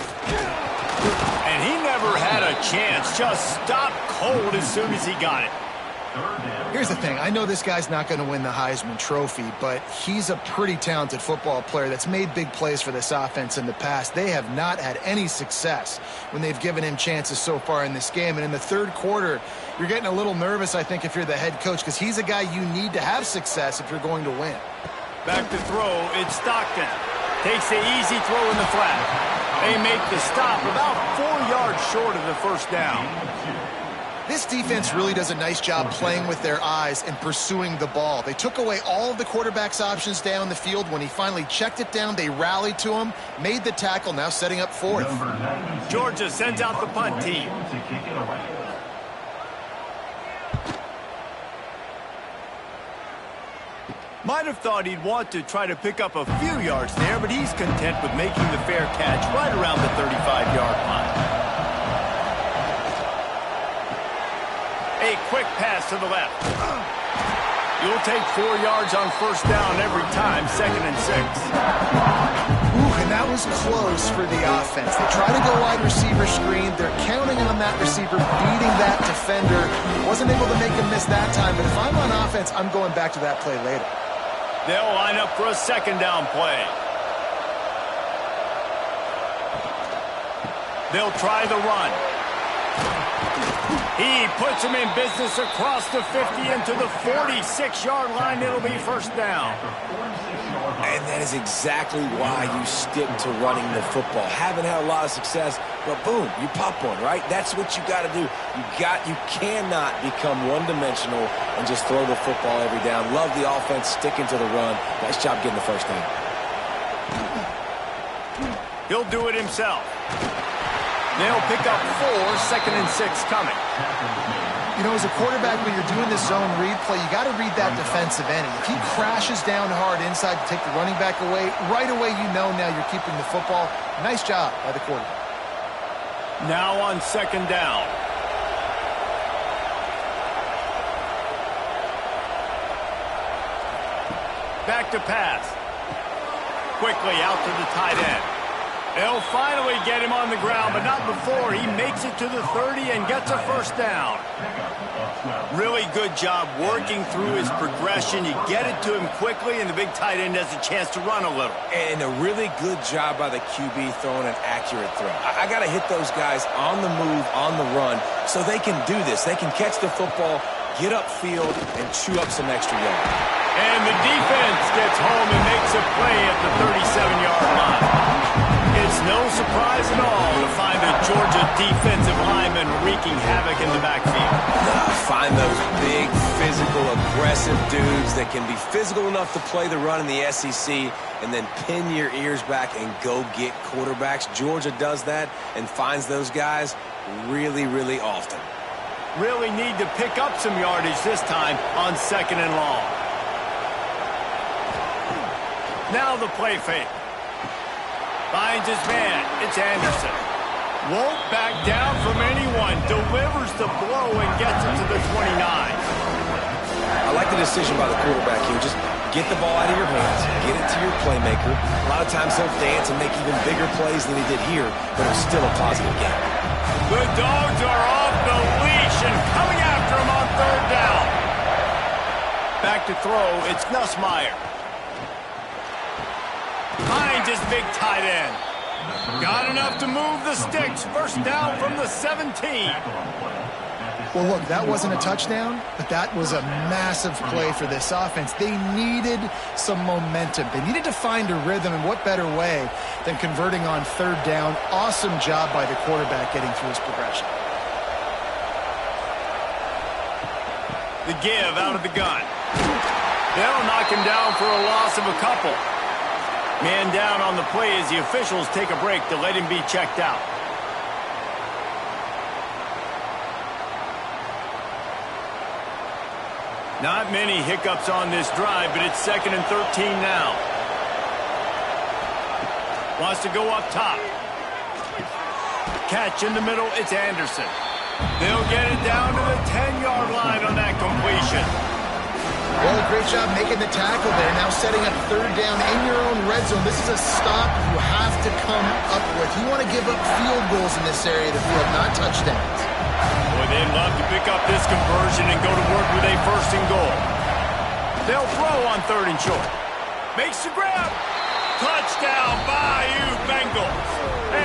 And he never had a chance. Just stopped cold as soon as he got it. Here's the thing. I know this guy's not going to win the Heisman Trophy, but he's a pretty talented football player that's made big plays for this offense in the past. They have not had any success when they've given him chances so far in this game. And in the third quarter, you're getting a little nervous, I think, if you're the head coach, because he's a guy you need to have success if you're going to win. Back to throw. It's Stockton. Takes the easy throw in the flat. They make the stop about 4 yards short of the first down. This defense really does a nice job playing with their eyes and pursuing the ball. They took away all of the quarterback's options down the field. When he finally checked it down, they rallied to him, made the tackle, now setting up fourth. Georgia sends out the punt team. Might have thought he'd want to try to pick up a few yards there, but he's content with making the fair catch right around the 35-yard line. pass to the left. You'll take 4 yards on first down every time, 2nd and 6. Ooh, and that was close for the offense. They try to go wide receiver screen. They're counting on that receiver beating that defender. Wasn't able to make him miss that time, but if I'm on offense, I'm going back to that play later. They'll line up for a 2nd down play. They'll try the run. He puts him in business across the 50 into the 46-yard line. It'll be first down. And that is exactly why you stick to running the football. Haven't had a lot of success, but boom, you pop one, right? That's what you got to do. You cannot become one-dimensional and just throw the football every down. Love the offense sticking to the run. Nice job getting the first down. He'll do it himself. They'll pick up 4, 2nd and 6 coming. You know, as a quarterback, when you're doing this zone read play, you got to read that defensive end. If he crashes down hard inside to take the running back away, right away you know now you're keeping the football. Nice job by the quarterback. Now on 2nd down. Back to pass. Quickly out to the tight end. They'll finally get him on the ground, but not before he makes it to the 30 and gets a first down. Really good job working through his progression. You get it to him quickly, and the big tight end has a chance to run a little. And a really good job by the QB throwing an accurate throw. I got to hit those guys on the move, on the run, so they can do this. They can catch the football, get upfield, and chew up some extra yards. And the defense gets home and makes a play at the 37-yard line. It's no surprise at all to find a Georgia defensive lineman wreaking havoc in the backfield. Find those big, physical, aggressive dudes that can be physical enough to play the run in the SEC and then pin your ears back and go get quarterbacks. Georgia does that and finds those guys really, really often. Really need to pick up some yardage this time on 2nd and long. Now the play fake. Finds his man. It's Anderson. Won't back down from anyone. Delivers the blow and gets it to the 29. I like the decision by the quarterback here. Just get the ball out of your hands. Get it to your playmaker. A lot of times he'll dance and make even bigger plays than he did here, but it's still a positive game. The Dogs are off the leash and coming after him on 3rd down. Back to throw. It's Nussmeier. Finds his big tight end. Got enough to move the sticks. First down from the 17. Well, look, that wasn't a touchdown, but that was a massive play for this offense. They needed some momentum. They needed to find a rhythm, and what better way than converting on 3rd down. Awesome job by the quarterback getting through his progression. The give out of the gun. They'll knock him down for a loss of a couple. Man down on the play as the officials take a break to let him be checked out. Not many hiccups on this drive, but it's 2nd and 13 now. Wants to go up top. Catch in the middle, it's Anderson. They'll get it down to the 10-yard line on that completion. Well, a great job making the tackle there. Now setting up 3rd down in your own red zone. This is a stop you have to come up with. You want to give up field goals in this area of the field, not touchdowns. Boy, they'd love to pick up this conversion and go to work with a 1st and goal. They'll throw on 3rd and short. Makes the grab. Touchdown, Bayou Bengals.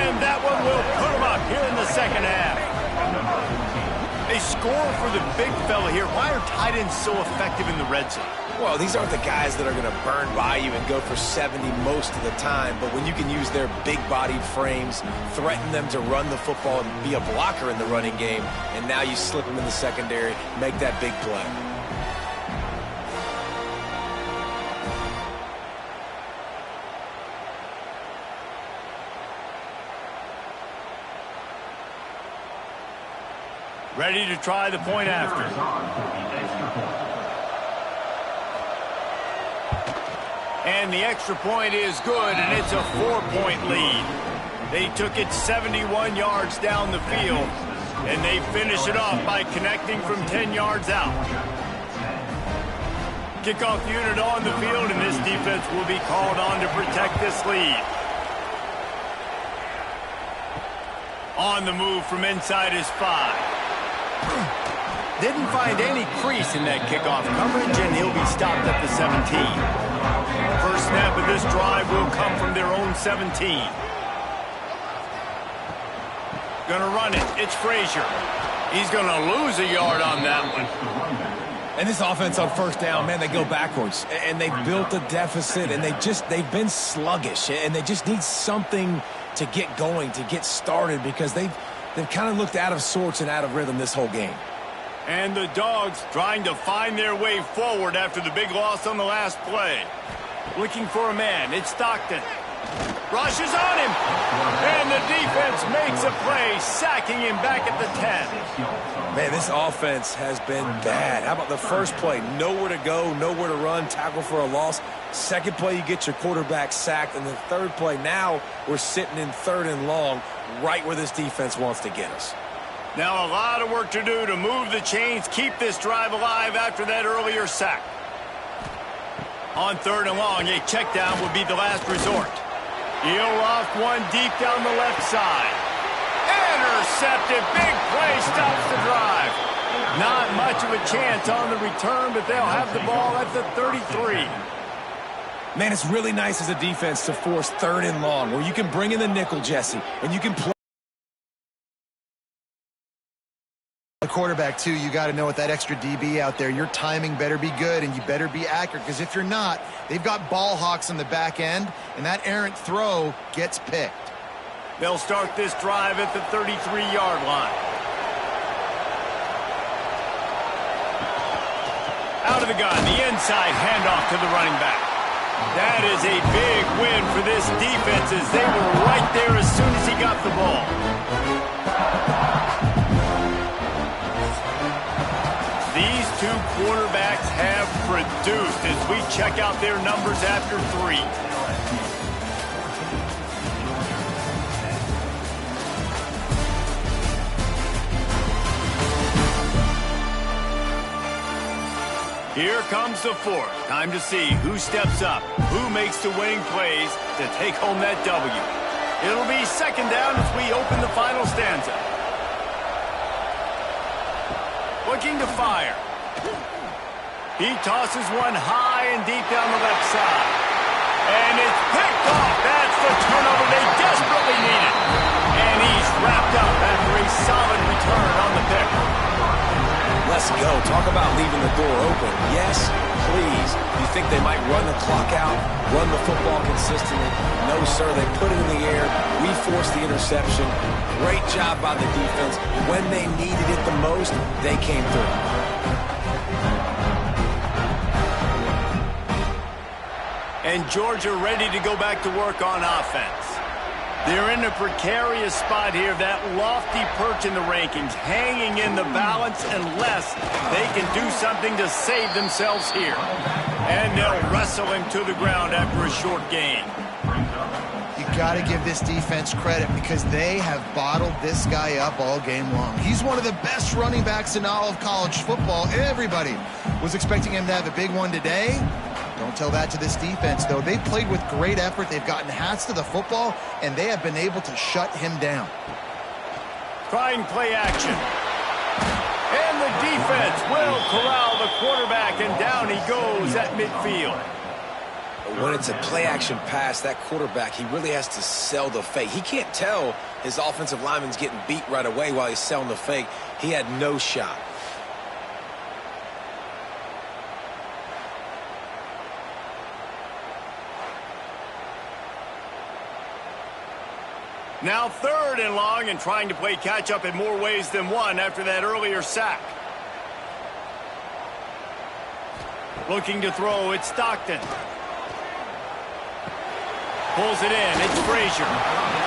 And that one will put them up here in the 2nd half. They score for the big fella here. Why are tight ends so effective in the red zone? Well, these aren't the guys that are going to burn by you and go for 70 most of the time, but when you can use their big-bodied frames, threaten them to run the football and be a blocker in the running game, and now you slip them in the secondary, make that big play. Ready to try the point after. And the extra point is good, and it's a 4-point lead. They took it 71 yards down the field, and they finish it off by connecting from 10 yards out. Kickoff unit on the field, and this defense will be called on to protect this lead. On the move from inside his 5. Didn't find any crease in that kickoff coverage, and he'll be stopped at the 17. First snap of this drive will come from their own 17. Gonna run it. It's Frazier. He's gonna lose a yard on that one. And this offense on first down, man, they go backwards. And they've built a deficit, and they've been sluggish. And they just need something to get going, to get started, because they've kind of looked out of sorts and out of rhythm this whole game. And the Dogs trying to find their way forward after the big loss on the last play. Looking for a man. It's Stockton. Rushes on him. And the defense makes a play, sacking him back at the 10. Man, this offense has been bad. How about the first play? Nowhere to go, nowhere to run, tackle for a loss. Second play, you get your quarterback sacked. And the third play, now we're sitting in 3rd and long, right where this defense wants to get us. Now a lot of work to do to move the chains, keep this drive alive after that earlier sack. On 3rd and long, a check down would be the last resort. He'll loft one deep down the left side. Intercepted. Big play stops the drive. Not much of a chance on the return, but they'll have the ball at the 33. Man, it's really nice as a defense to force 3rd and long, where you can bring in the nickel, Jesse, and you can play. The quarterback, too, you got to know with that extra DB out there, your timing better be good and you better be accurate, because if you're not, they've got ball hawks in the back end, and that errant throw gets picked. They'll start this drive at the 33-yard line. Out of the gun, the inside handoff to the running back. That is a big win for this defense, as they were right there as soon as he got the ball. These two quarterbacks have produced as we check out their numbers after 3. Here comes the 4th. Time to see who steps up, who makes the winning plays to take home that W. It'll be 2nd down as we open the final stanza. Looking to fire. He tosses one high and deep down the left side. And it's picked off. That's the turnover they desperately needed. And he's wrapped up after a solid return on the pick. Let's go. Talk about leaving the door open. Yes, please. You think they might run the clock out, run the football consistently? No, sir. They put it in the air. We forced the interception. Great job by the defense. When they needed it the most, they came through. And Georgia ready to go back to work on offense. They're in a precarious spot here, that lofty perch in the rankings, hanging in the balance unless they can do something to save themselves here. And they'll wrestle him to the ground after a short gain. You got to give this defense credit, because they have bottled this guy up all game long. He's one of the best running backs in all of college football. Everybody was expecting him to have a big one today. Don't tell that to this defense, though. They've played with great effort. They've gotten hats to the football, and they have been able to shut him down. Trying play action. And the defense will corral the quarterback, and down he goes at midfield. When it's a play-action pass, that quarterback, he really has to sell the fake. He can't tell his offensive lineman's getting beat right away while he's selling the fake. He had no shot. Now 3rd and long, and trying to play catch-up in more ways than one after that earlier sack. Looking to throw, it's Stockton. Pulls it in, it's Frazier.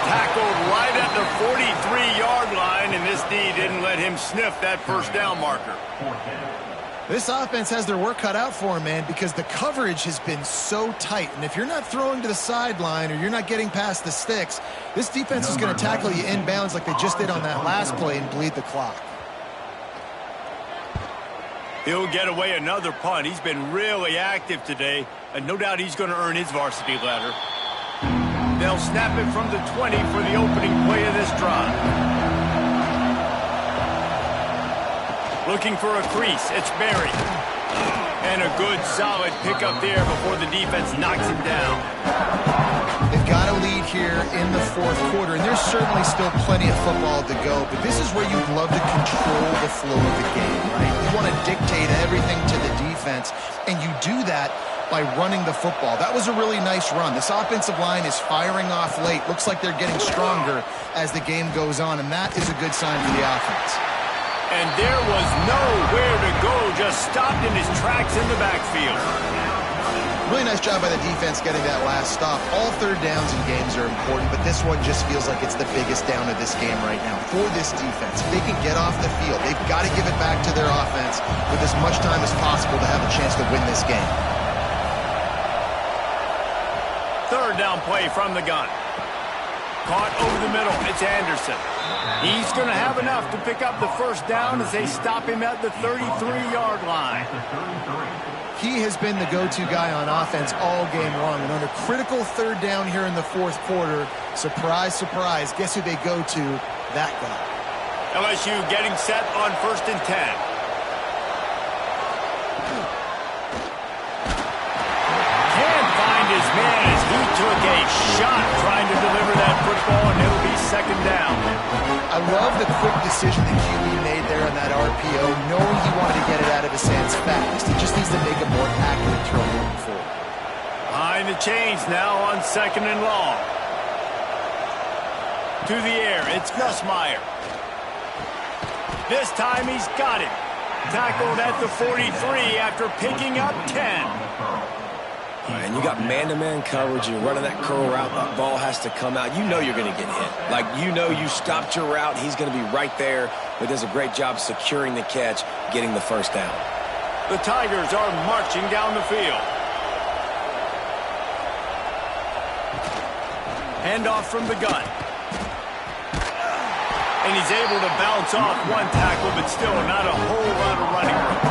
Tackled right at the 43-yard line, and this D didn't let him sniff that first down marker. This offense has their work cut out for them, man, because the coverage has been so tight. And if you're not throwing to the sideline or you're not getting past the sticks, this defense is going to tackle you inbounds like they just did on that last play and bleed the clock. He'll get away another punt. He's been really active today, and no doubt he's going to earn his varsity letter. They'll snap it from the 20 for the opening play of this drive. Looking for a crease. It's Berry. And a good, solid pickup there before the defense knocks him down. They've got a lead here in the fourth quarter, and there's certainly still plenty of football to go, but this is where you'd love to control the flow of the game, right? You want to dictate everything to the defense, and you do that by running the football. That was a really nice run. This offensive line is firing off late. Looks like they're getting stronger as the game goes on, and that is a good sign for the offense. And there was nowhere to go, just stopped in his tracks in the backfield. Really nice job by the defense getting that last stop. All third downs in games are important, but this one just feels like it's the biggest down of this game right now for this defense. If they can get off the field, they've got to give it back to their offense with as much time as possible to have a chance to win this game. Third down play from the gun. Caught over the middle. It's Anderson. He's going to have enough to pick up the first down as they stop him at the 33-yard line. He has been the go-to guy on offense all game long. And on a critical third down here in the fourth quarter, surprise, surprise, guess who they go to? That guy. LSU getting set on 1st and 10. Can't find his man as he took a shot trying to deliver that football, and it'll be second down. I love the quick decision that QB made there on that RPO, knowing he wanted to get it out of his hands fast. He just needs to make a more accurate throw moving forward. Behind the chains now on 2nd and long. To the air, it's Nussmeier. This time he's got it. Tackled at the 43 after picking up 10. And you got man-to-man coverage. You're running that curl route. That ball has to come out. You know you're going to get hit. Like, you know you stopped your route. He's going to be right there. But does a great job securing the catch, getting the first down. The Tigers are marching down the field. Handoff from the gun. And he's able to bounce off one tackle, but still not a whole lot of running room.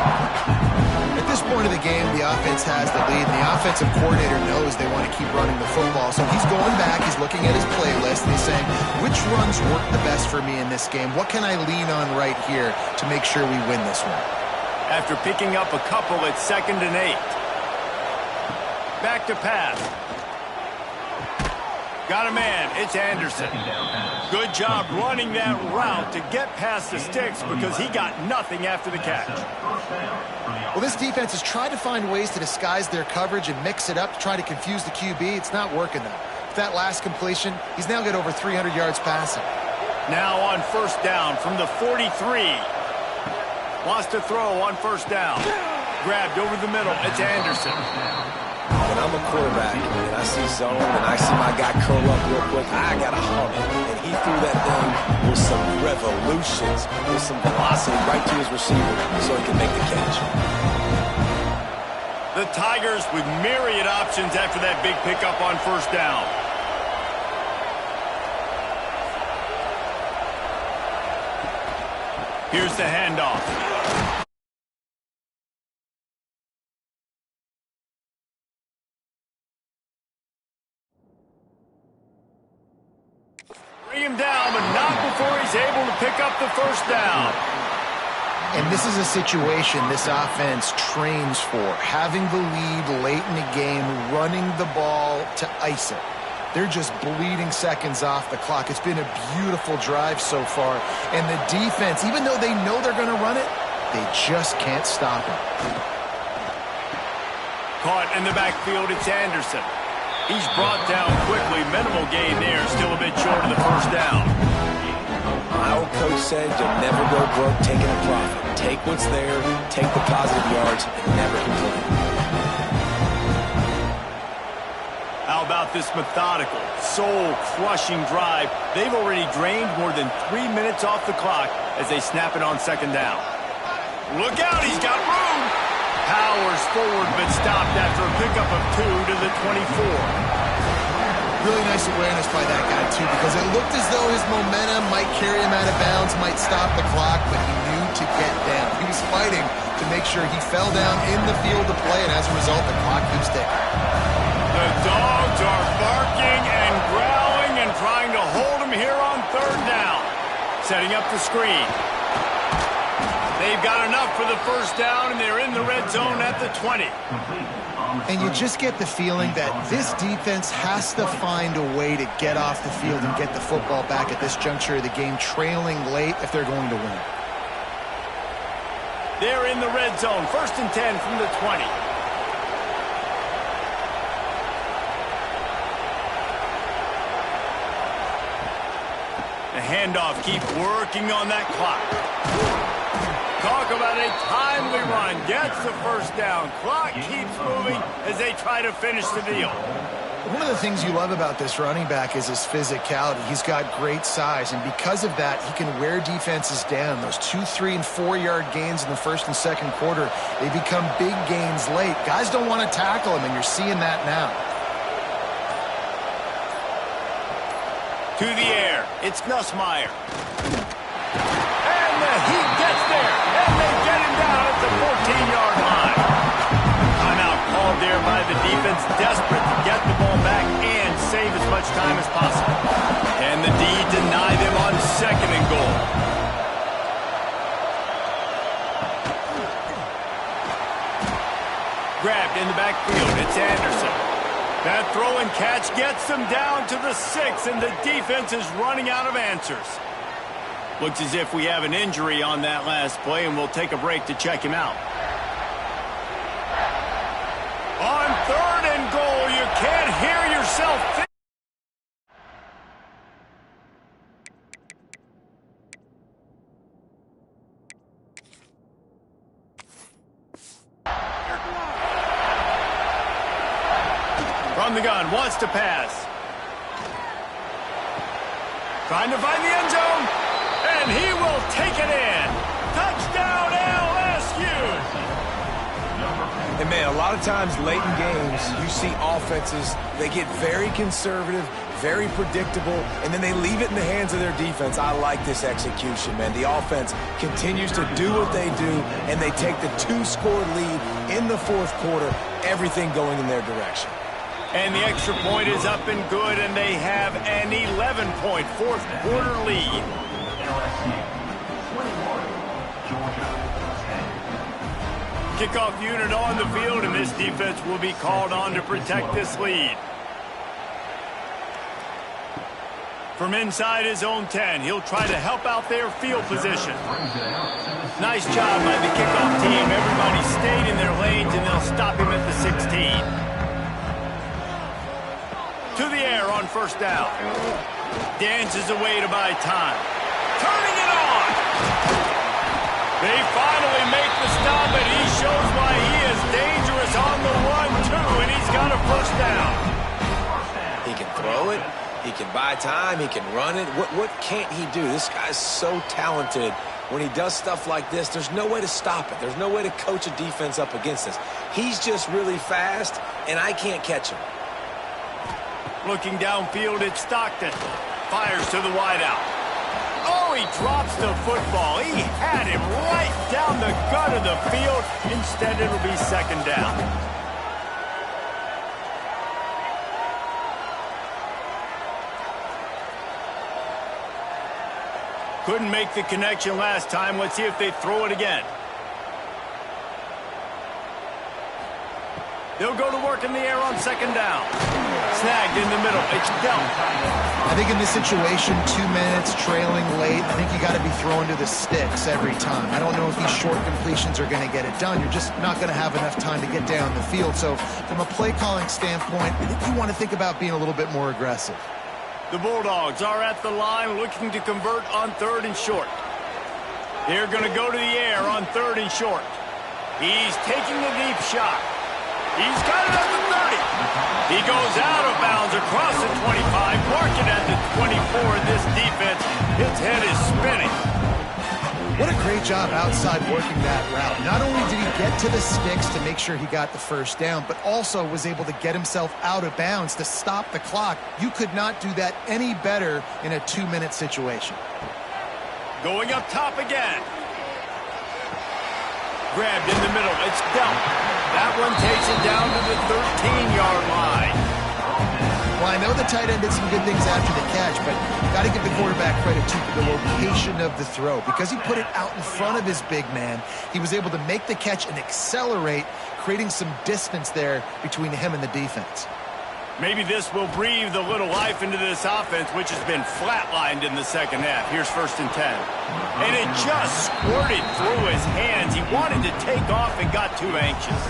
At this point of the game, the offense has the lead, and the offensive coordinator knows they want to keep running the football. So he's going back, he's looking at his playlist, and he's saying, which runs work the best for me in this game? What can I lean on right here to make sure we win this one? After picking up a couple at 2nd and 8. Back to pass. Got a man. It's Anderson. Good job running that route to get past the sticks because he got nothing after the catch. Well, this defense has tried to find ways to disguise their coverage and mix it up to try to confuse the QB. It's not working, though. With that last completion, he's now got over 300 yards passing. Now on 1st down from the 43. Wants to throw on 1st down. Grabbed over the middle. It's Anderson. When I'm a quarterback and I see zone and I see my guy curl up real quick, I got to hum it. And he threw that thing with some revolutions, with some velocity right to his receiver so he can make the catch. The Tigers with myriad options after that big pickup on 1st down. Here's the handoff. Bring him down, but not before he's able to pick up the 1st down. And this is a situation this offense trains for, having the lead late in the game, running the ball to ice it. They're just bleeding seconds off the clock. It's been a beautiful drive so far. And the defense, even though they know they're going to run it, they just can't stop it. Caught in the backfield, it's Anderson. He's brought down quickly. Minimal gain there, still a bit short of the 1st down. My old coach said you'll never go broke taking a profit. Take what's there, take the positive yards, and never complain. How about this methodical, soul-crushing drive? They've already drained more than 3 minutes off the clock as they snap it on 2nd down. Look out, he's got room. Powers forward, but stopped after a pickup of 2 to the 24. Really nice awareness by that guy, too, because it looked as though his momentum might carry him out of bounds, might stop the clock, but he knew to get down. He was fighting to make sure he fell down in the field to play, and as a result, the clock keeps ticking. The dogs are barking and growling and trying to hold him here on 3rd down. Setting up the screen. They've got enough for the 1st down, and they're in the red zone at the 20. And you just get the feeling that this defense has to find a way to get off the field and get the football back at this juncture of the game, trailing late if they're going to win. They're in the red zone. 1st and 10 from the 20. The handoff, keep working on that clock. Talk about a timely run. Gets the 1st down. Clock keeps moving as they try to finish the deal. One of the things you love about this running back is his physicality. He's got great size, and because of that, he can wear defenses down. Those 2-, 3-, and 4-yard gains in the 1st and 2nd quarter, they become big gains late. Guys don't want to tackle him, and you're seeing that now. To the air, it's Nussmeier. And he gets there, and they get him down at the 14-yard line. Timeout called there by the defense, desperate to get the ball back and save as much time as possible. And the D deny them on 2nd and goal. Grabbed in the backfield, it's Anderson. That throw and catch gets them down to the 6, and the defense is running out of answers. Looks as if we have an injury on that last play, and we'll take a break to check him out. On 3rd and goal, you can't hear yourself think. From the gun, wants to pass. Trying to find the end zone, and he will take it in. Touchdown, LSU! And, man, a lot of times late in games, you see offenses, they get very conservative, very predictable, and then they leave it in the hands of their defense. I like this execution, man. The offense continues to do what they do, and they take the 2-score lead in the 4th quarter, everything going in their direction. And the extra point is up and good, and they have an 11-point 4th quarter lead. LSU 21, Georgia 10. Kickoff unit on the field, and this defense will be called on to protect this lead. From inside his own 10, he'll try to help out their field position. Nice job by the kickoff team. Everybody stayed in their lanes, and they'll stop him at the 16. To the air on 1st down. Dances away to buy time. Turning it on. They finally make the stop, and he shows why he is dangerous on the run, too, and he's got a 1st down. He can throw it. He can buy time. He can run it. What can't he do? This guy's so talented. When he does stuff like this, there's no way to stop it. There's no way to coach a defense up against this. He's just really fast, and I can't catch him. Looking downfield, it's Stockton. Fires to the wideout. Oh, he drops the football. He had him right down the gut of the field. Instead, it'll be 2nd down. Couldn't make the connection last time. Let's see if they throw it again. They'll go to work in the air on 2nd down. Snagged in the middle. It's dealt. I think in this situation, 2 minutes, trailing late, I think you got to be throwing to the sticks every time. I don't know if these short completions are going to get it done. You're just not going to have enough time to get down the field. So from a play calling standpoint, I think you want to think about being a little bit more aggressive. The Bulldogs are at the line looking to convert on 3rd and short. They're going to go to the air on 3rd and short. He's taking the deep shot. He's got it at the 30. He goes out of bounds across the 25, marking at the 24. This defense, its head is spinning. What a great job outside working that route. Not only did he get to the sticks to make sure he got the first down, but also was able to get himself out of bounds to stop the clock. You could not do that any better in a 2-minute situation. Going up top again. Grabbed in the middle. It's dealt. That one takes it down to the 13-yard line. Well, I know the tight end did some good things after the catch, but got to give the quarterback credit to the location of the throw. Because he put it out in front of his big man, he was able to make the catch and accelerate, creating some distance there between him and the defense. Maybe this will breathe a little life into this offense, which has been flatlined in the second half. Here's 1st and 10. And it just squirted through his hands. He wanted to take off and got too anxious.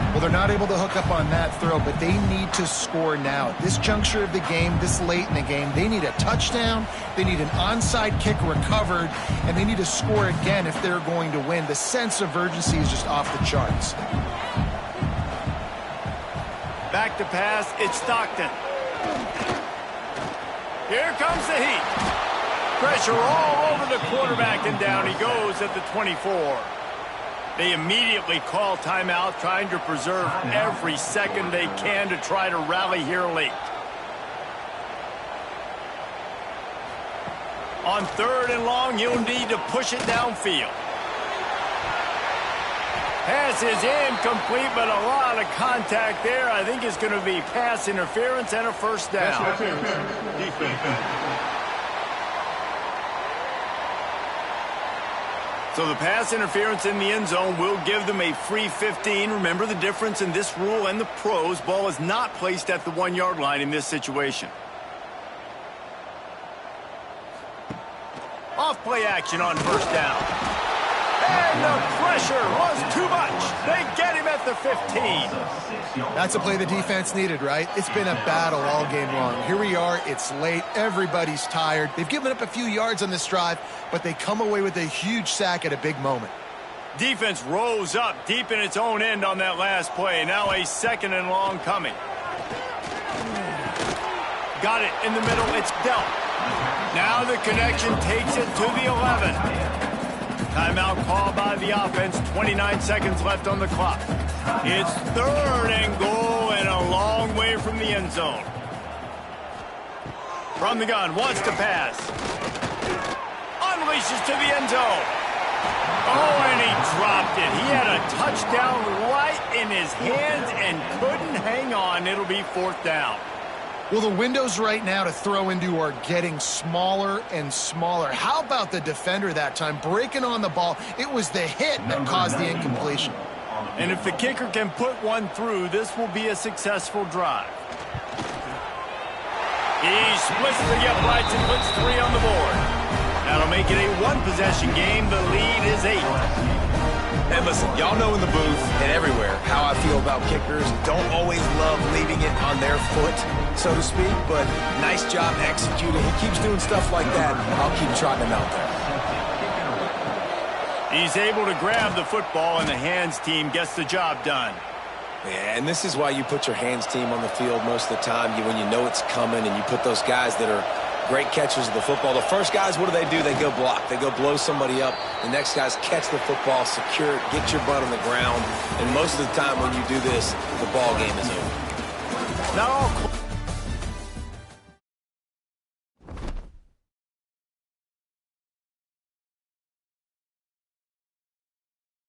Well, they're not able to hook up on that throw, but they need to score now. At this juncture of the game, this late in the game, they need a touchdown, they need an onside kick recovered, and they need to score again if they're going to win. The sense of urgency is just off the charts. Back to pass, it's Stockton. Here comes the heat. Pressure all over the quarterback, and down he goes at the 24. They immediately call timeout, trying to preserve every second they can to try to rally here late. On 3rd and long, you'll need to push it downfield. Pass is incomplete, but a lot of contact there. I think it's going to be pass interference and a first down. So the pass interference in the end zone will give them a free 15. Remember the difference in this rule and the pros. Ball is not placed at the 1-yard line in this situation. Off play action on first down. And the pressure was too much. They get him at the 15. That's a play the defense needed, right? It's been a battle all game long. Here we are. It's late. Everybody's tired. They've given up a few yards on this drive, but they come away with a huge sack at a big moment. Defense rose up deep in its own end on that last play. Now a 2nd and long coming. Got it in the middle. It's dealt. Now the connection takes it to the 11. Timeout call by the offense. 29 seconds left on the clock. It's 3rd and goal and a long way from the end zone. From the gun, wants to pass. Unleashes to the end zone. Oh, and he dropped it. He had a touchdown right in his hands and couldn't hang on. It'll be 4th down. Well, the windows right now to throw into are getting smaller and smaller. How about the defender that time breaking on the ball? It was the hit that caused the incompletion. And if the kicker can put one through, this will be a successful drive. He splits the uprights and puts 3 on the board. That'll make it a 1-possession game. The lead is 8. And listen, y'all know in the booth and everywhere how I feel about kickers. Don't always love leaving it on their foot, so to speak, but nice job executing. He keeps doing stuff like that. I'll keep trotting him out there. He's able to grab the football, and the hands team gets the job done. Yeah, and this is why you put your hands team on the field most of the time. When you know it's coming, and you put those guys that are great catchers of the football. The first guys, what do? They go block. They go blow somebody up. The next guys catch the football, secure it, get your butt on the ground. And most of the time when you do this, the ball game is over. Not all